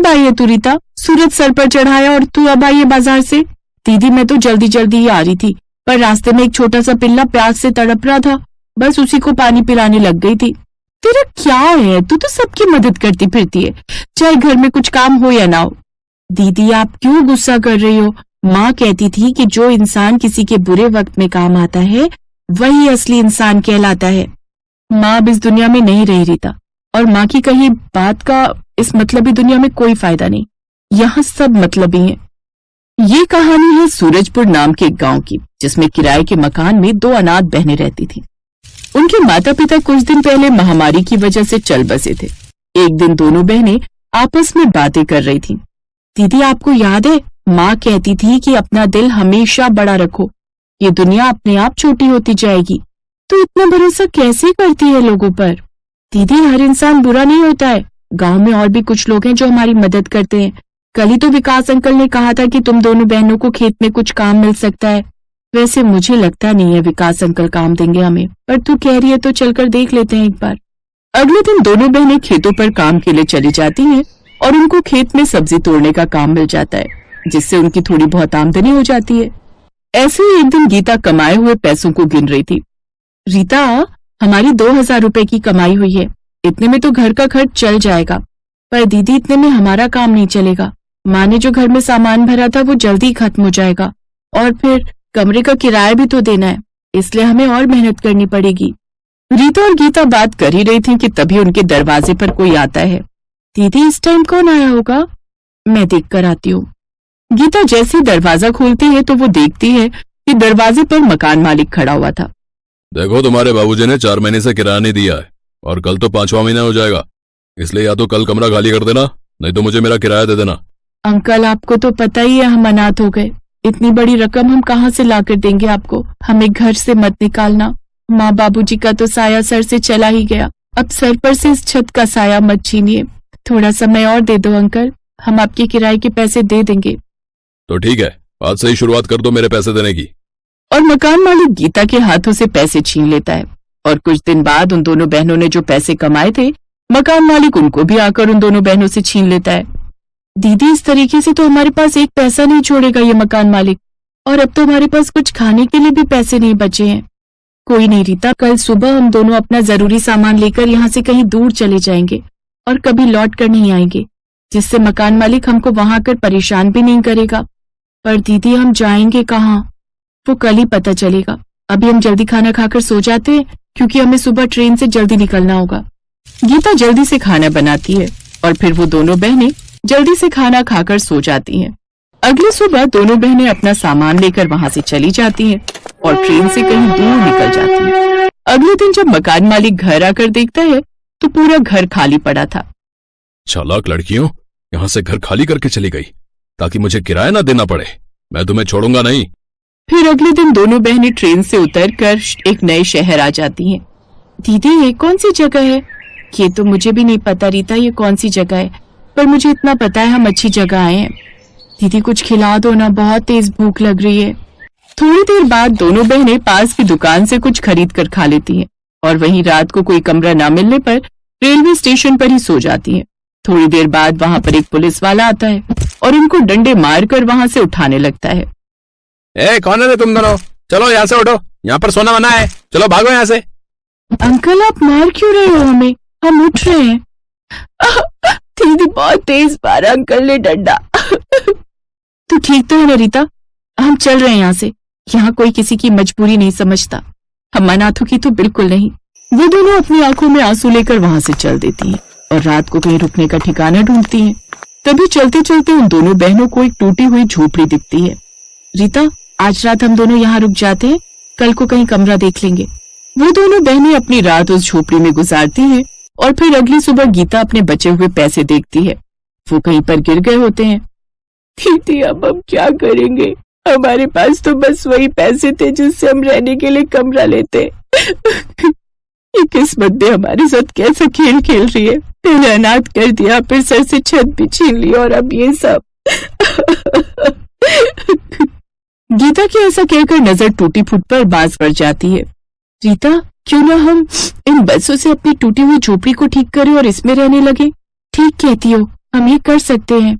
कब आई है तू रीता? सूरज सर पर चढ़ाया और तू अब आई है बाजार से? दीदी मैं तो जल्दी जल्दी ही आ रही थी, पर रास्ते में एक छोटा सा पिल्ला प्यास से तड़प रहा था, बस उसी को पानी पिलाने लग गई थी। तेरा क्या है, तू तो सबकी मदद करती फिरती है, चाहे घर में कुछ काम हो या ना हो। दीदी आप क्यों गुस्सा कर रही हो? माँ कहती थी कि जो इंसान किसी के बुरे वक्त में काम आता है वही असली इंसान कहलाता है। माँ अब इस दुनिया में नहीं रह रही था और माँ की कही बात का इस मतलबी दुनिया में कोई फायदा नहीं। यहाँ सब मतलबी हैं। ये कहानी है सूरजपुर नाम के एक गांव की, जिसमें किराए के मकान में 2 अनाथ बहनें रहती थीं। उनके माता पिता कुछ दिन पहले महामारी की वजह से चल बसे थे। एक दिन दोनों बहनें आपस में बातें कर रही थीं। दीदी आपको याद है, माँ कहती थी कि अपना दिल हमेशा बड़ा रखो, ये दुनिया अपने आप छोटी होती जाएगी। तो इतना भरोसा कैसे करती है लोगों पर? दीदी हर इंसान बुरा नहीं होता है, गांव में और भी कुछ लोग हैं जो हमारी मदद करते हैं। कल ही तो विकास अंकल ने कहा था कि तुम दोनों बहनों को खेत में कुछ काम मिल सकता है। वैसे मुझे लगता नहीं है विकास अंकल काम देंगे हमें, पर तू कह रही है तो चलकर देख लेते हैं एक बार। अगले दिन दोनों बहनें खेतों पर काम के लिए चली जाती हैं और उनको खेत में सब्जी तोड़ने का काम मिल जाता है, जिससे उनकी थोड़ी बहुत आमदनी हो जाती है। ऐसे ही एक दिन गीता कमाए हुए पैसों को गिन रही थी। रीता हमारी 2000 रुपए की कमाई हुई है, इतने में तो घर का खर्च चल जाएगा। पर दीदी इतने में हमारा काम नहीं चलेगा, माँ ने जो घर में सामान भरा था वो जल्दी ही खत्म हो जाएगा और फिर कमरे का किराया भी तो देना है, इसलिए हमें और मेहनत करनी पड़ेगी। रीता और गीता बात कर ही रही थी कि तभी उनके दरवाजे पर कोई आता है। दीदी इस टाइम कौन आया होगा? मैं देख कर आती हूँ। गीता जैसे दरवाजा खोलती है तो वो देखती है कि दरवाजे पर मकान मालिक खड़ा हुआ था। देखो तुम्हारे बाबूजी ने 4 महीने से किराया नहीं दिया है और कल तो 5वां महीना हो जाएगा, इसलिए या तो कल कमरा खाली कर देना, नहीं तो मुझे मेरा किराया दे देना। अंकल आपको तो पता ही है हम अनाथ हो गए, इतनी बड़ी रकम हम कहाँ से लाकर देंगे आपको? हमें घर से मत निकालना। माँ बाबूजी का तो साया सर से चला ही गया, अब सर पर से इस छत का साया मत छीनिए। थोड़ा समय और दे दो अंकल, हम आपके किराए के पैसे दे देंगे। तो ठीक है, आज से ही शुरुआत कर दो मेरे पैसे देने की। और मकान मालिक गीता के हाथों से पैसे छीन लेता है और कुछ दिन बाद उन दोनों बहनों ने जो पैसे कमाए थे, मकान मालिक उनको भी आकर उन दोनों बहनों से छीन लेता है। दीदी इस तरीके से तो हमारे पास एक पैसा नहीं छोड़ेगा ये मकान मालिक, और अब तो हमारे पास कुछ खाने के लिए भी पैसे नहीं बचे हैं। कोई नहीं रीता, कल सुबह हम दोनों अपना जरूरी सामान लेकर यहाँ से कहीं दूर चले जाएंगे और कभी लौट कर नहीं आएंगे, जिससे मकान मालिक हमको वहां आकर परेशान भी नहीं करेगा। पर दीदी हम जाएंगे कहाँ, वो कल ही पता चलेगा। अभी हम जल्दी खाना खाकर सो जाते हैं, क्योंकि हमें सुबह ट्रेन से जल्दी निकलना होगा। गीता जल्दी से खाना बनाती है और फिर वो दोनों बहनें जल्दी से खाना खाकर सो जाती हैं। अगली सुबह दोनों बहनें अपना सामान लेकर वहां से चली जाती हैं और ट्रेन से कहीं दूर निकल जाती हैं। अगले दिन जब मकान मालिक घर आकर देखता है तो पूरा घर खाली पड़ा था। चालाक लड़कियों, यहाँ से घर खाली करके चली गई ताकि मुझे किराया ना देना पड़े। मैं तुम्हें छोड़ूंगा नहीं। फिर अगले दिन दोनों बहनें ट्रेन से उतरकर एक नए शहर आ जाती हैं। दीदी ये कौन सी जगह है? ये तो मुझे भी नहीं पता रीता, ये कौन सी जगह है, पर मुझे इतना पता है हम अच्छी जगह आए हैं। दीदी कुछ खिला दो ना, बहुत तेज भूख लग रही है। थोड़ी देर बाद दोनों बहनें पास की दुकान से कुछ खरीद कर खा लेती हैं और वहीं रात को कोई कमरा ना मिलने पर रेलवे स्टेशन पर ही सो जाती हैं। थोड़ी देर बाद वहां पर एक पुलिस वाला आता है और उनको डंडे मारकर वहां से उठाने लगता है। कौन है तुम दोनों? चलो यहाँ से उठो, यहाँ पर सोना मना है, चलो भागो यहाँ से। अंकल आप मार क्यों रहे हो हमें? हम उठ रहे हैं। दीदी बहुत तेज मारा अंकल ने डंडा। तू ठीक तो है ना रीता? हम चल रहे हैं यहाँ से, यहाँ कोई किसी की मजबूरी नहीं समझता, हम अनाथों की तो बिल्कुल नहीं। वो दोनों अपनी आंखों में आंसू लेकर वहां से चल देती हैं और रात को कहीं रुकने का ठिकाना ढूंढती हैं। तभी चलते चलते उन दोनों बहनों को एक टूटी हुई झोपड़ी दिखती है। रीता आज रात हम दोनों यहाँ रुक जाते हैं, कल को कहीं कमरा देख लेंगे। वो दोनों बहनें अपनी रात उस झोपड़ी में गुजारती हैं और फिर अगली सुबह गीता अपने बचे हुए पैसे देखती है, वो कहीं पर गिर गए होते हैं। दीदी अब हम क्या करेंगे? हमारे पास तो बस वही पैसे थे जिससे हम रहने के लिए कमरा लेते। ये किस्मत ने हमारे साथ कैसा खेल खेल रही है, पहले अनाथ कर दिया, फिर सर से छत भी छीन ली और अब ये सब। गीता की ऐसा कहकर नजर टूटी फूट पर बाज पड़ जाती है। रीता क्यों ना हम इन बसों से अपनी टूटी हुई झोपड़ी को ठीक करें और इसमें रहने लगे? ठीक कहती हो, हम ये कर सकते हैं।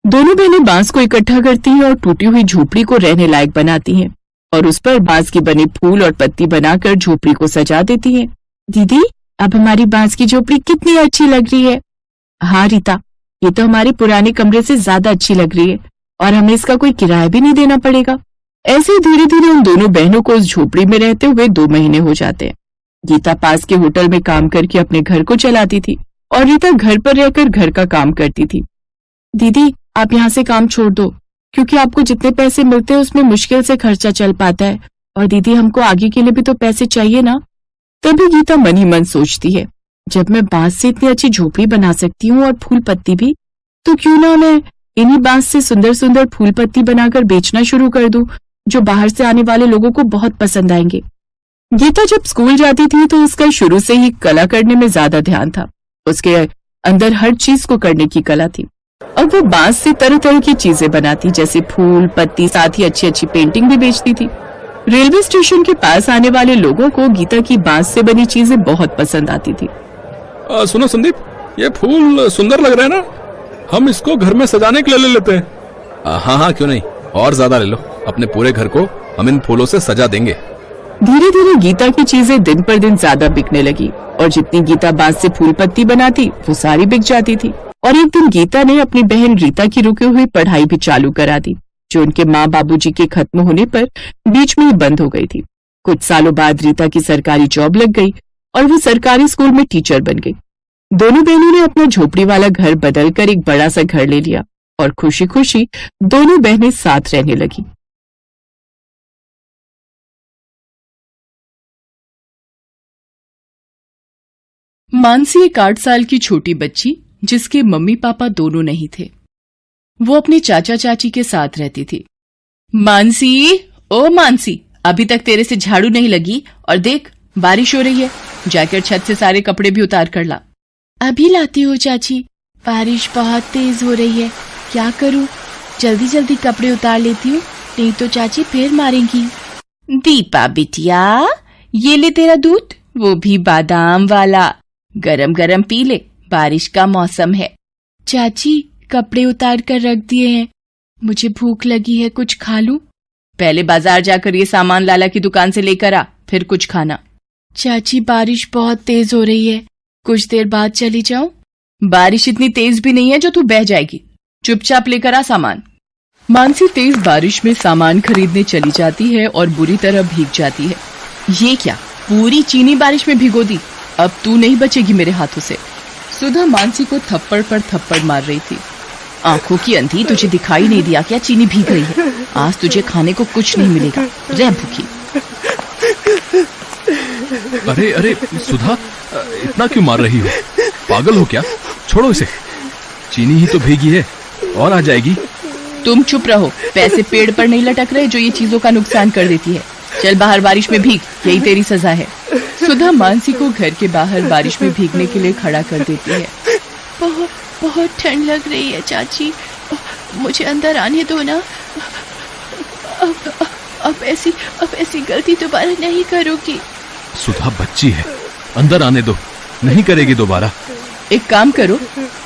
दोनों बहनें बांस को इकट्ठा करती हैं और टूटी हुई झोपड़ी को रहने लायक बनाती हैं और उस पर बांस की बनी फूल और पत्ती बनाकर झोपड़ी को सजा देती हैं। दीदी, अब हमारी बांस की झोपड़ी कितनी अच्छी लग रही है। हाँ रीता, ये तो हमारे पुराने कमरे से ज्यादा अच्छी लग रही है और हमें इसका कोई किराया भी नहीं देना पड़ेगा। ऐसे ही धीरे धीरे उन दोनों बहनों को उस झोपड़ी में रहते हुए 2 महीने हो जाते हैं। गीता पास के होटल में काम करके अपने घर को चलाती थी और रीता घर पर रहकर घर का काम करती थी। दीदी, आप यहाँ से काम छोड़ दो, क्योंकि आपको जितने पैसे मिलते हैं उसमें मुश्किल से खर्चा चल पाता है और दीदी हमको आगे के लिए भी तो पैसे चाहिए ना। तभी गीता मन ही मन सोचती है, जब मैं बांस से इतनी अच्छी झोपड़ी बना सकती हूँ और फूल पत्ती भी, तो क्यों ना मैं इन्हीं बांस से सुंदर सुंदर फूल पत्ती बनाकर बेचना शुरू कर दूं, जो बाहर से आने वाले लोगों को बहुत पसंद आएंगे। गीता जब स्कूल जाती थी तो उसका शुरू से ही कला करने में ज्यादा ध्यान था। उसके अंदर हर चीज को करने की कला थी और वो बांस से तरह तरह की चीजें बनाती, जैसे फूल पत्ती, साथ ही अच्छी अच्छी पेंटिंग भी बेचती थी। रेलवे स्टेशन के पास आने वाले लोगों को गीता की बांस से बनी चीजें बहुत पसंद आती थी। सुनो संदीप, ये फूल सुंदर लग रहा है ना, हम इसको घर में सजाने के लिए ले लेते हैं। हाँ हाँ, क्यों नहीं, और ज्यादा ले लो, अपने पूरे घर को हम इन फूलों से सजा देंगे। धीरे धीरे गीता की चीजें दिन पर दिन ज्यादा बिकने लगी और जितनी गीता बांस से फूल पत्ती बनाती वो सारी बिक जाती थी। और एक दिन गीता ने अपनी बहन रीता की रुकी हुई पढ़ाई भी चालू करा दी, जो उनके माँ बाबूजी के खत्म होने पर बीच में ही बंद हो गई थी। कुछ सालों बाद रीता की सरकारी जॉब लग गई और वो सरकारी स्कूल में टीचर बन गई। दोनों बहनों ने अपना झोपड़ी वाला घर बदलकर एक बड़ा सा घर ले लिया और खुशी खुशी दोनों बहनें साथ रहने लगी। मानसी एक 8 साल की छोटी बच्ची, जिसके मम्मी पापा दोनों नहीं थे। वो अपने चाचा चाची के साथ रहती थी। मानसी, ओ मानसी, अभी तक तेरे से झाड़ू नहीं लगी और देख बारिश हो रही है, जाकर छत से सारे कपड़े भी उतार कर ला। अभी लाती हूँ चाची, बारिश बहुत तेज हो रही है, क्या करूँ, जल्दी जल्दी कपड़े उतार लेती हूँ, नहीं तो चाची फिर मारेंगी। दीपा बिटिया, ये ले तेरा दूध, वो भी बादाम वाला, गरम गरम पी ले, बारिश का मौसम है। चाची, कपड़े उतार कर रख दिए हैं, मुझे भूख लगी है, कुछ खा लूं? पहले बाजार जाकर ये सामान लाला की दुकान से लेकर आ, फिर कुछ खाना। चाची, बारिश बहुत तेज हो रही है, कुछ देर बाद चली जाऊं? बारिश इतनी तेज भी नहीं है जो तू बह जाएगी, चुपचाप लेकर आ सामान। मानसी तेज बारिश में सामान खरीदने चली जाती है और बुरी तरह भीग जाती है। ये क्या, पूरी चीनी बारिश में भिगो दी, अब तू नहीं बचेगी मेरे हाथों से। सुधा मानसी को थप्पड़ पर थप्पड़ मार रही थी। आंखों की अंधी, तुझे दिखाई नहीं दिया क्या चीनी भीग गई है? आज तुझे खाने को कुछ नहीं मिलेगा, रह भूखी। अरे अरे सुधा, इतना क्यों मार रही हो, पागल हो क्या? छोड़ो इसे, चीनी ही तो भीगी है और आ जाएगी। तुम चुप रहो, पैसे पेड़ पर नहीं लटक रहे जो ये चीजों का नुकसान कर देती है। चल बाहर बारिश में भीग, यही तेरी सजा है। सुधा मानसी को घर के बाहर बारिश में भीगने के लिए खड़ा कर देती है। बहुत बहुत ठंड लग रही है चाची, मुझे अंदर आने दो ना। अब ऐसी गलती दोबारा नहीं करोगी। सुधा बच्ची है, अंदर आने दो, नहीं करेगी दोबारा। एक काम करो,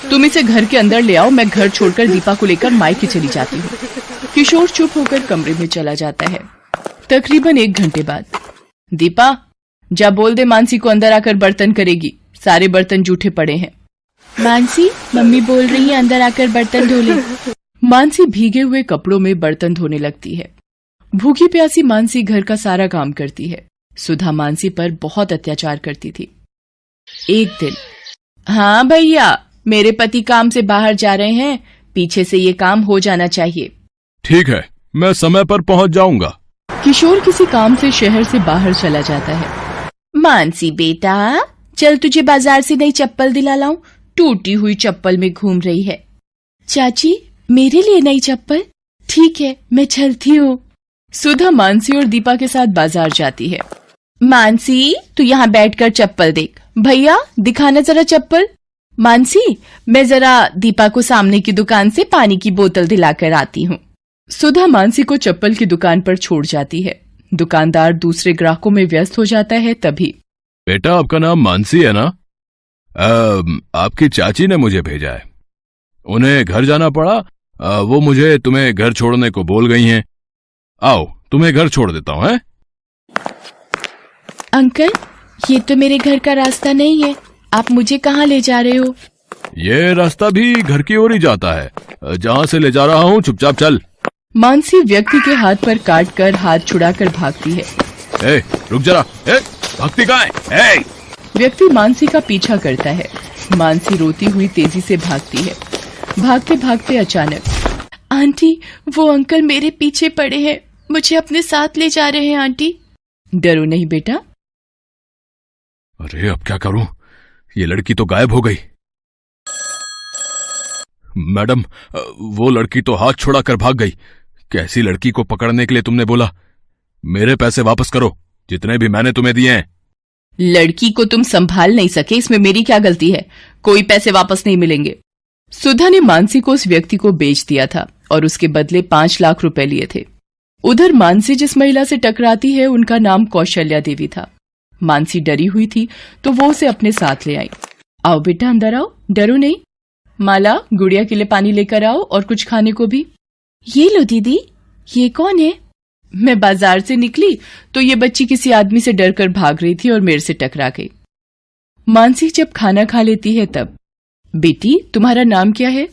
तुम इसे घर के अंदर ले आओ, मैं घर छोड़कर दीपा को लेकर मायके चली जाती हूँ। किशोर चुप होकर कमरे में चला जाता है। तकरीबन 1 घंटे बाद, दीपा, जा बोल दे मानसी को अंदर आकर बर्तन करेगी, सारे बर्तन जूठे पड़े हैं। मानसी, मम्मी बोल रही है अंदर आकर बर्तन धो ले। मानसी भीगे हुए कपड़ों में बर्तन धोने लगती है। भूखी प्यासी मानसी घर का सारा काम करती है। सुधा मानसी पर बहुत अत्याचार करती थी। एक दिन, हाँ भैया, मेरे पति काम से बाहर जा रहे हैं, पीछे से ये काम हो जाना चाहिए। ठीक है, मैं समय पर पहुंच जाऊंगा। किशोर किसी काम से शहर से बाहर चला जाता है। मानसी बेटा, चल तुझे बाजार से नई चप्पल दिला लाऊं, टूटी हुई चप्पल में घूम रही है। चाची, मेरे लिए नई चप्पल? ठीक है, मैं चलती हूँ। सुधा मानसी और दीपा के साथ बाजार जाती है। मानसी, तू यहाँ बैठकर चप्पल देख। भैया, दिखाना जरा चप्पल। मानसी, मैं जरा दीपा को सामने की दुकान से पानी की बोतल दिलाकर आती हूँ। सुधा मानसी को चप्पल की दुकान पर छोड़ जाती है। दुकानदार दूसरे ग्राहकों में व्यस्त हो जाता है। तभी, बेटा, आपका नाम मानसी है ना? आपकी चाची ने मुझे भेजा है। उन्हें घर जाना पड़ा। वो मुझे तुम्हें घर छोड़ने को बोल गई हैं। आओ तुम्हें घर छोड़ देता हूँ। हैं? अंकल, ये तो मेरे घर का रास्ता नहीं है, आप मुझे कहाँ ले जा रहे हो? ये रास्ता भी घर की ओर ही जाता है। जहाँ से ले जा रहा हूँ चुपचाप चल। मानसी व्यक्ति के हाथ पर काट कर हाथ छुड़ाकर भागती है। ए, रुक जरा। भागती कहाँ है? ए! व्यक्ति मानसी का पीछा करता है। मानसी रोती हुई तेजी से भागती है। भागते भागते अचानक, आंटी, वो अंकल मेरे पीछे पड़े हैं, मुझे अपने साथ ले जा रहे हैं आंटी। डरो नहीं बेटा। अरे अब क्या करूं? ये लड़की तो गायब हो गई। मैडम, वो लड़की तो हाथ छुड़ा कर भाग गई। कैसी लड़की को पकड़ने के लिए तुमने बोला? मेरे पैसे वापस करो, जितने भी मैंने तुम्हें दिए हैं। लड़की को तुम संभाल नहीं सके, इसमें मेरी क्या गलती है? कोई पैसे वापस नहीं मिलेंगे। सुधा ने मानसी को उस व्यक्ति को बेच दिया था और उसके बदले 5 लाख रुपए लिए थे। उधर मानसी जिस महिला से टकराती है उनका नाम कौशल्या देवी था। मानसी डरी हुई थी तो वो उसे अपने साथ ले आई। आओ बेटा अंदर आओ, डरो नहीं। माला, गुड़िया के लिए पानी लेकर आओ और कुछ खाने को भी। ये लो दीदी। ये कौन है? मैं बाजार से निकली तो ये बच्ची किसी आदमी से डरकर भाग रही थी और मेरे से टकरा गई। मानसी जब खाना खा लेती है तब, बेटी तुम्हारा नाम क्या है?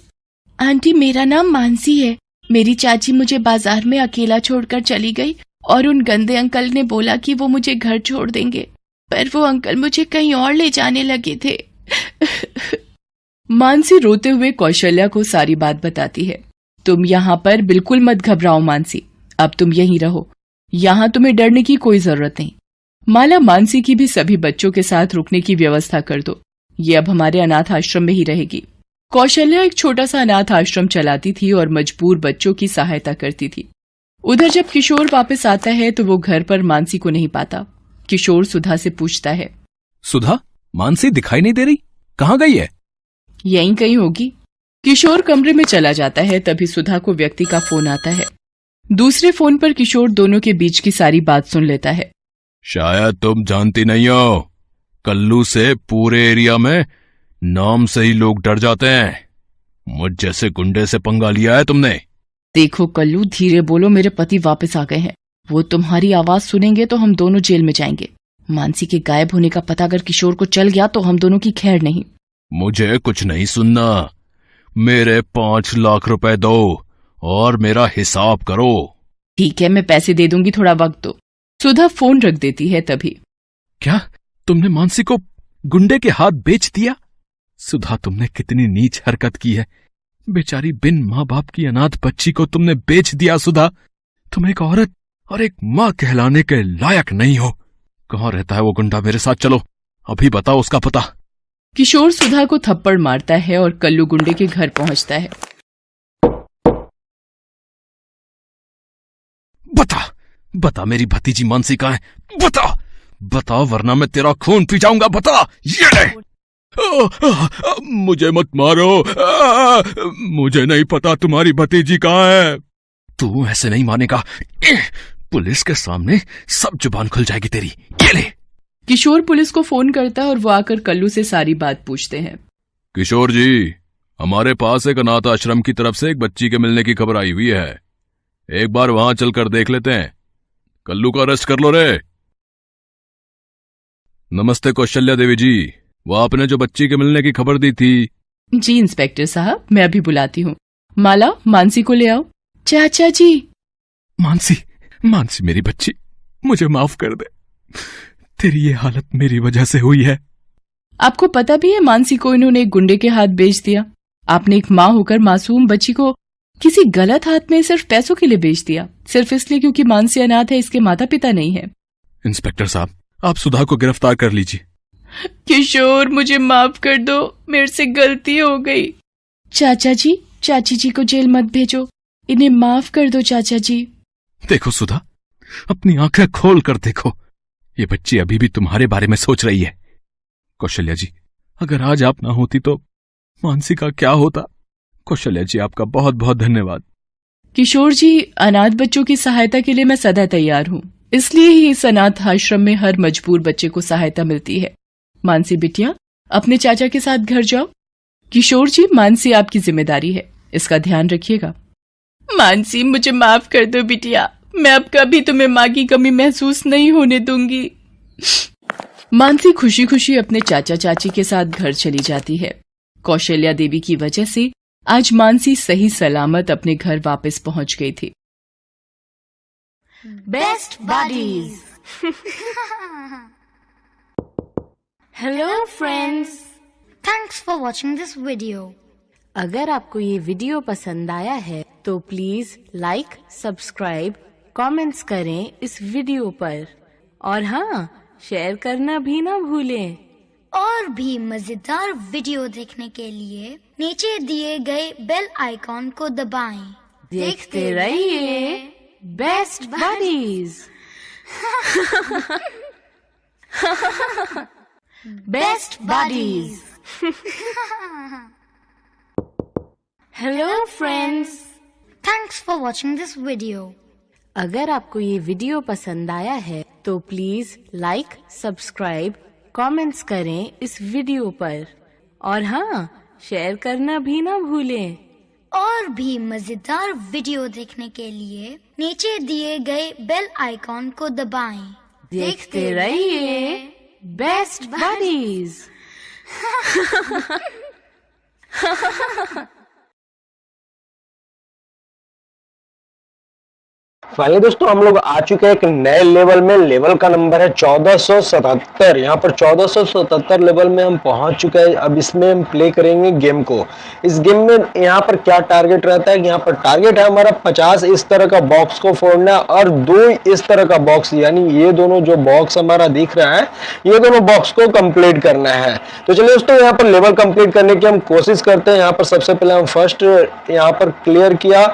आंटी, मेरा नाम मानसी है। मेरी चाची मुझे बाजार में अकेला छोड़कर चली गई और उन गंदे अंकल ने बोला कि वो मुझे घर छोड़ देंगे, पर वो अंकल मुझे कहीं और ले जाने लगे थे। मानसी रोते हुए कौशल्या को सारी बात बताती है। तुम यहाँ पर बिल्कुल मत घबराओ मानसी, अब तुम यहीं रहो, यहाँ तुम्हें डरने की कोई जरूरत नहीं। माला, मानसी की भी सभी बच्चों के साथ रुकने की व्यवस्था कर दो, ये अब हमारे अनाथ आश्रम में ही रहेगी। कौशल्या एक छोटा सा अनाथ आश्रम चलाती थी और मजबूर बच्चों की सहायता करती थी। उधर जब किशोर वापस आता है तो वो घर पर मानसी को नहीं पाता। किशोर सुधा से पूछता है, सुधा, मानसी दिखाई नहीं दे रही, कहाँ गई है? यहीं कहीं होगी। किशोर कमरे में चला जाता है, तभी सुधा को व्यक्ति का फोन आता है। दूसरे फोन पर किशोर दोनों के बीच की सारी बात सुन लेता है। शायद तुम जानती नहीं हो, कल्लू से पूरे एरिया में नाम से ही लोग डर जाते हैं। मुझ जैसे गुंडे से पंगा लिया है तुमने। देखो कल्लू, धीरे बोलो, मेरे पति वापस आ गए हैं। वो तुम्हारी आवाज सुनेंगे तो हम दोनों जेल में जाएंगे। मानसी के गायब होने का पता अगर किशोर को चल गया तो हम दोनों की खैर नहीं। मुझे कुछ नहीं सुनना, मेरे 5 लाख रुपए दो और मेरा हिसाब करो। ठीक है, मैं पैसे दे दूंगी, थोड़ा वक्त दो। सुधा फोन रख देती है। तभी, क्या तुमने मानसी को गुंडे के हाथ बेच दिया? सुधा, तुमने कितनी नीच हरकत की है। बेचारी बिन माँ बाप की अनाथ बच्ची को तुमने बेच दिया। सुधा, तुम एक औरत और एक माँ कहलाने के लायक नहीं हो। कहाँ रहता है वो गुंडा? मेरे साथ चलो, अभी बताओ उसका पता। किशोर सुधा को थप्पड़ मारता है और कल्लू गुंडे के घर पहुंचता है। बता मेरी भतीजी मानसी कहाँ है? बता वरना मैं तेरा खून पी जाऊंगा। बता। ये ले। मुझे मत मारो, मुझे नहीं पता तुम्हारी भतीजी कहाँ है। तू ऐसे नहीं मानेगा, पुलिस के सामने सब जुबान खुल जाएगी तेरी। ये ले। किशोर पुलिस को फोन करता है और वो आकर कल्लू से सारी बात पूछते हैं। किशोर जी, हमारे पास एक अनाथ आश्रम की तरफ से एक बच्ची के मिलने की खबर आई हुई है। एक बार वहां चलकर देख लेते हैं। कल्लू को अरेस्ट कर लो रे। नमस्ते कौशल्या देवी जी, वो आपने जो बच्ची के मिलने की खबर दी थी। जी इंस्पेक्टर साहब, मैं अभी बुलाती हूँ। माला, मानसी को ले आओ। चाचा जी। मानसी मेरी बच्ची, मुझे माफ कर दे। तेरी ये हालत मेरी वजह से हुई है। आपको पता भी है मानसी को इन्होंने एक गुंडे के हाथ बेच दिया। आपने एक माँ होकर मासूम बच्ची को किसी गलत हाथ में सिर्फ पैसों के लिए बेच दिया, सिर्फ इसलिए क्योंकि मानसी अनाथ है, इसके माता पिता नहीं है। इंस्पेक्टर साहब, आप सुधा को गिरफ्तार कर लीजिए। किशोर, मुझे माफ कर दो, मेरे से गलती हो गई। चाचा जी, चाची जी को जेल मत भेजो, इन्हें माफ कर दो चाचा जी। देखो सुधा, अपनी आंखें खोल कर देखो, ये बच्ची अभी भी तुम्हारे बारे में सोच रही है। कौशल्या जी, अगर आज आप ना होती तो मानसी का क्या होता? कौशल्या जी, आपका बहुत बहुत धन्यवाद। किशोर जी, अनाथ बच्चों की सहायता के लिए मैं सदा तैयार हूँ, इसलिए ही इस अनाथ आश्रम में हर मजबूर बच्चे को सहायता मिलती है। मानसी बिटिया, अपने चाचा के साथ घर जाओ। किशोर जी, मानसी आपकी जिम्मेदारी है, इसका ध्यान रखिएगा। मानसी, मुझे माफ कर दो बिटिया, मैं अब कभी तुम्हें माँ की कमी महसूस नहीं होने दूंगी। मानसी खुशी खुशी अपने चाचा चाची के साथ घर चली जाती है। कौशल्या देवी की वजह से आज मानसी सही सलामत अपने घर वापस पहुंच गई थी। Best buddies. Hello friends, thanks for watching this video. अगर आपको ये वीडियो पसंद आया है तो प्लीज लाइक, सब्सक्राइब, कमेंट्स करें इस वीडियो पर, और हाँ, शेयर करना भी ना भूलें। और भी मजेदार वीडियो देखने के लिए नीचे दिए गए बेल आइकॉन को दबाएं। देखते रहिए best buddies. Best buddies. Hello friends, thanks for watching this video. अगर आपको ये वीडियो पसंद आया है तो प्लीज लाइक, सब्सक्राइब, कमेंट्स करें इस वीडियो पर, और हाँ, शेयर करना भी ना भूलें। और भी मजेदार वीडियो देखने के लिए नीचे दिए गए बेल आइकॉन को दबाएं। देखते रहिए बेस्ट बडीज। फाइनली दोस्तों हम लोग आ चुके हैं एक नए लेवल में। लेवल का नंबर है 1477। यहाँ पर 1477 लेवल में हम पहुंच चुके हैं। अब इसमें हम प्ले करेंगे गेम को। इस गेम में यहाँ पर क्या टारगेट रहता है, यहाँ पर टारगेट है हमारा 50 इस तरह का बॉक्स को फोड़ना और 2 इस तरह का बॉक्स, यानी ये दोनों जो बॉक्स हमारा दिख रहा है, ये दोनों बॉक्स को कंप्लीट करना है। तो चलिए दोस्तों, यहाँ पर लेवल कंप्लीट करने की हम कोशिश करते हैं। यहाँ पर सबसे पहले हम फर्स्ट यहाँ पर क्लियर किया।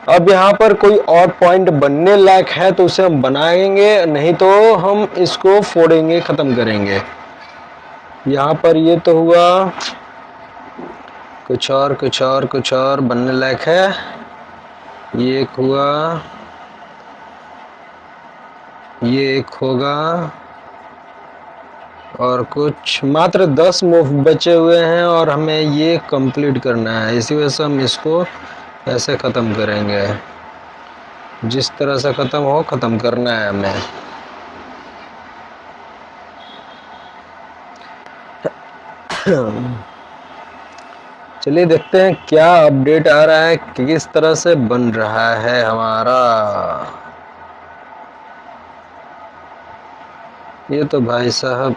अब यहाँ पर कोई और पॉइंट बनने लायक है तो उसे हम बनाएंगे, नहीं तो हम इसको फोड़ेंगे, खत्म करेंगे। यहाँ पर ये तो हुआ, कुछ और बनने लायक है। ये एक हुआ, ये एक होगा, और कुछ मात्र 10 मूव बचे हुए हैं और हमें ये कंप्लीट करना है। इसी वजह से हम इसको ऐसे ख़त्म करेंगे, जिस तरह से ख़त्म हो, ख़त्म करना है हमें। चलिए देखते हैं क्या अपडेट आ रहा है, किस तरह से बन रहा है हमारा। ये तो भाई साहब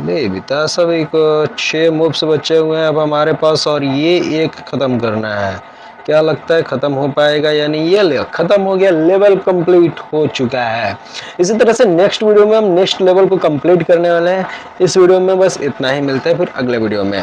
ले बिता, सभी को 6 मूव्स बचे हुए हैं अब हमारे पास, और ये एक ख़त्म करना है। क्या लगता है ख़त्म हो पाएगा? यानी ये ख़त्म हो गया, लेवल कंप्लीट हो चुका है। इसी तरह से नेक्स्ट वीडियो में हम नेक्स्ट लेवल को कंप्लीट करने वाले हैं। इस वीडियो में बस इतना ही, मिलता है फिर अगले वीडियो में।